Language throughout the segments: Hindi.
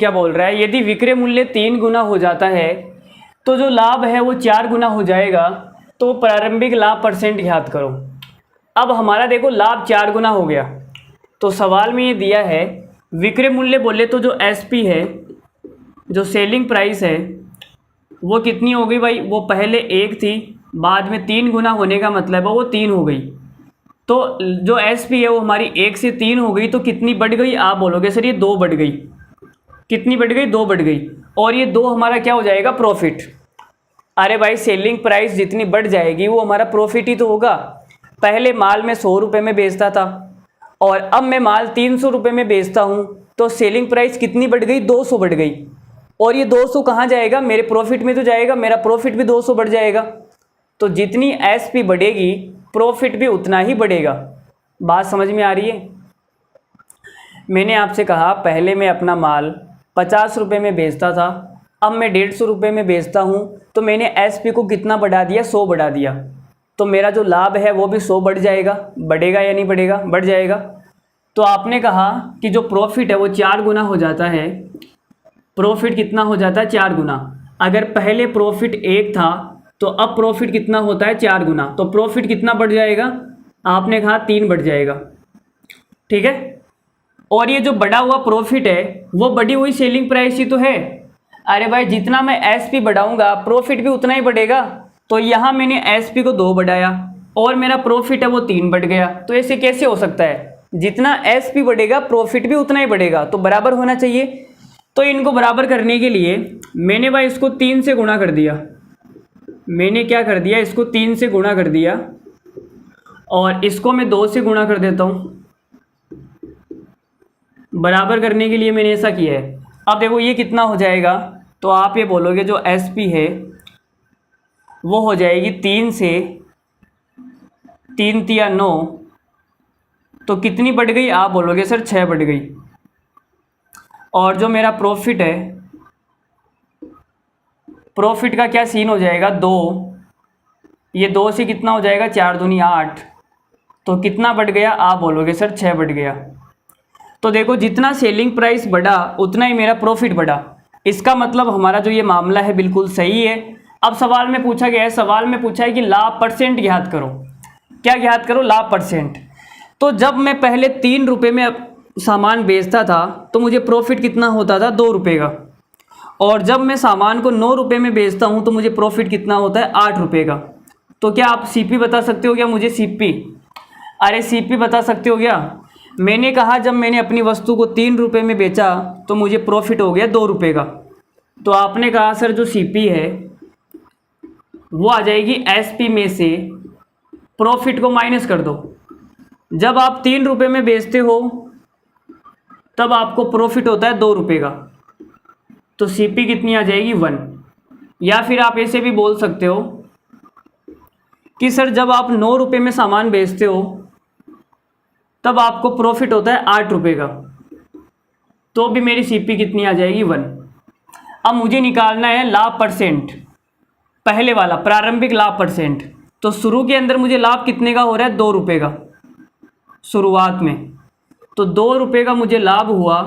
क्या बोल रहा है, यदि विक्रय मूल्य 3 गुना हो जाता है तो जो लाभ है वो 4 गुना हो जाएगा, तो प्रारंभिक लाभ परसेंट ज्ञात करो। अब हमारा देखो लाभ 4 गुना हो गया, तो सवाल में ये दिया है विक्रय मूल्य बोले तो जो एसपी है, जो सेलिंग प्राइस है, वो कितनी हो गई भाई, वो पहले 1 थी, बाद में 3 गुना होने का मतलब है वो 3 हो गई। तो जो एसपी है वो हमारी 1 से 3 हो गई, तो कितनी बढ़ गई, आप बोलोगे सर ये 2 बढ़ गई। कितनी बढ़ गई, 2 बढ़ गई। और ये 2 हमारा क्या हो जाएगा, प्रॉफिट। अरे भाई सेलिंग प्राइस जितनी बढ़ जाएगी वो हमारा प्रॉफिट ही तो होगा। पहले माल मैं 100 रुपये में बेचता था और अब मैं माल 300 रुपये में बेचता हूँ, तो सेलिंग प्राइस कितनी बढ़ गई, 200 बढ़ गई। और ये 200 कहाँ जाएगा, मेरे प्रॉफिट में तो जाएगा, मेरा प्रॉफिट भी 200 बढ़ जाएगा। तो जितनी एसपी बढ़ेगी प्रॉफिट भी उतना ही बढ़ेगा। बात समझ में आ रही है। मैंने आपसे कहा पहले मैं अपना माल 50 रुपये में बेचता था, अब मैं 150 रुपये में बेचता हूँ, तो मैंने एसपी को कितना बढ़ा दिया, 100 बढ़ा दिया। तो मेरा जो लाभ है वो भी 100 बढ़ जाएगा। बढ़ेगा या नहीं बढ़ेगा, बढ़ जाएगा। तो आपने कहा कि जो प्रॉफिट है वो 4 गुना हो जाता है। प्रॉफिट कितना हो जाता है, 4 गुना। अगर पहले प्रॉफिट 1 था तो अब प्रॉफिट कितना होता है, 4 गुना। तो प्रॉफिट कितना बढ़ जाएगा, आपने कहा 3 बढ़ जाएगा। ठीक है। और ये जो बढ़ा हुआ प्रॉफिट है वो बढ़ी हुई सेलिंग प्राइस ही तो है। अरे भाई जितना मैं एसपी बढ़ाऊंगा प्रॉफिट भी उतना ही बढ़ेगा। तो यहाँ मैंने एसपी को 2 बढ़ाया और मेरा प्रॉफिट है वो 3 बढ़ गया। तो ऐसे कैसे हो सकता है, जितना एसपी बढ़ेगा प्रॉफिट भी उतना ही बढ़ेगा, तो बराबर होना चाहिए। तो इनको बराबर करने के लिए मैंने भाई इसको 3 से गुणा कर दिया। मैंने क्या कर दिया, इसको 3 से गुणा कर दिया और इसको मैं 2 से गुणा कर देता हूँ। बराबर करने के लिए मैंने ऐसा किया है। अब देखो ये कितना हो जाएगा, तो आप ये बोलोगे जो एसपी है वो हो जाएगी 3 से 3 तिया 9, तो कितनी बढ़ गई, आप बोलोगे सर 6 बढ़ गई। और जो मेरा प्रॉफिट है, प्रॉफिट का क्या सीन हो जाएगा, 2, ये 2 से कितना हो जाएगा, 4 दूनी 8, तो कितना बढ़ गया, आप बोलोगे सर 6 बढ़ गया। तो देखो जितना सेलिंग प्राइस बढ़ा उतना ही मेरा प्रॉफिट बढ़ा। इसका मतलब हमारा जो ये मामला है बिल्कुल सही है। अब सवाल में पूछा गया है, सवाल में पूछा है कि लाभ परसेंट ज्ञात करो। क्या ज्ञात करो, लाभ परसेंट। तो जब मैं पहले 3 रुपये में सामान बेचता था तो मुझे प्रॉफिट कितना होता था, 2 रुपये का। और जब मैं सामान को 9 रुपये में बेचता हूँ तो मुझे प्रॉफिट कितना होता है, 8 रुपये का। तो क्या आप सीपी बता सकते हो क्या मुझे, सीपी? अरे सीपी बता सकते हो क्या? मैंने कहा जब मैंने अपनी वस्तु को 3 रुपये में बेचा तो मुझे प्रॉफिट हो गया 2 रुपये का। तो आपने कहा सर जो सीपी है वो आ जाएगी एसपी में से प्रॉफिट को माइनस कर दो। जब आप 3 रुपये में बेचते हो तब आपको प्रॉफिट होता है 2 रुपये का, तो सीपी कितनी आ जाएगी, 1। या फिर आप ऐसे भी बोल सकते हो कि सर जब आप 9 रुपये में सामान बेचते हो तब आपको प्रॉफिट होता है 8 रुपये का, तो भी मेरी सीपी कितनी आ जाएगी, 1। अब मुझे निकालना है लाभ परसेंट, पहले वाला प्रारंभिक लाभ परसेंट। तो शुरू के अंदर मुझे लाभ कितने का हो रहा है, 2 रुपये का शुरुआत में। तो 2 रुपये का मुझे लाभ हुआ,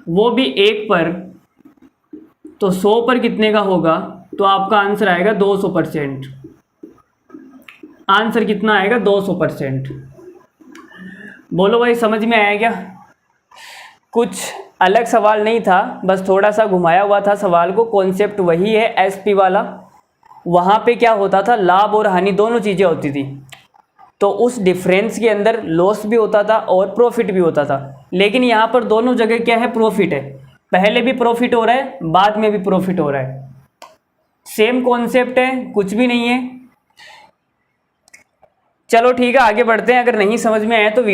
वो भी 1 पर, तो 100 पर कितने का होगा, तो आपका आंसर आएगा 200%। आंसर कितना आएगा, 200%। बोलो भाई समझ में आया क्या? कुछ अलग सवाल नहीं था, बस थोड़ा सा घुमाया हुआ था सवाल को। कॉन्सेप्ट वही है एसपी वाला। वहाँ पे क्या होता था, लाभ और हानि दोनों चीज़ें होती थी, तो उस डिफरेंस के अंदर लॉस भी होता था और प्रॉफिट भी होता था। लेकिन यहाँ पर दोनों जगह क्या है, प्रॉफिट है। पहले भी प्रॉफिट हो रहा है, बाद में भी प्रॉफिट हो रहा है। सेम कॉन्सेप्ट है, कुछ भी नहीं है। चलो ठीक है, आगे बढ़ते हैं। अगर नहीं समझ में आया तो वीडियो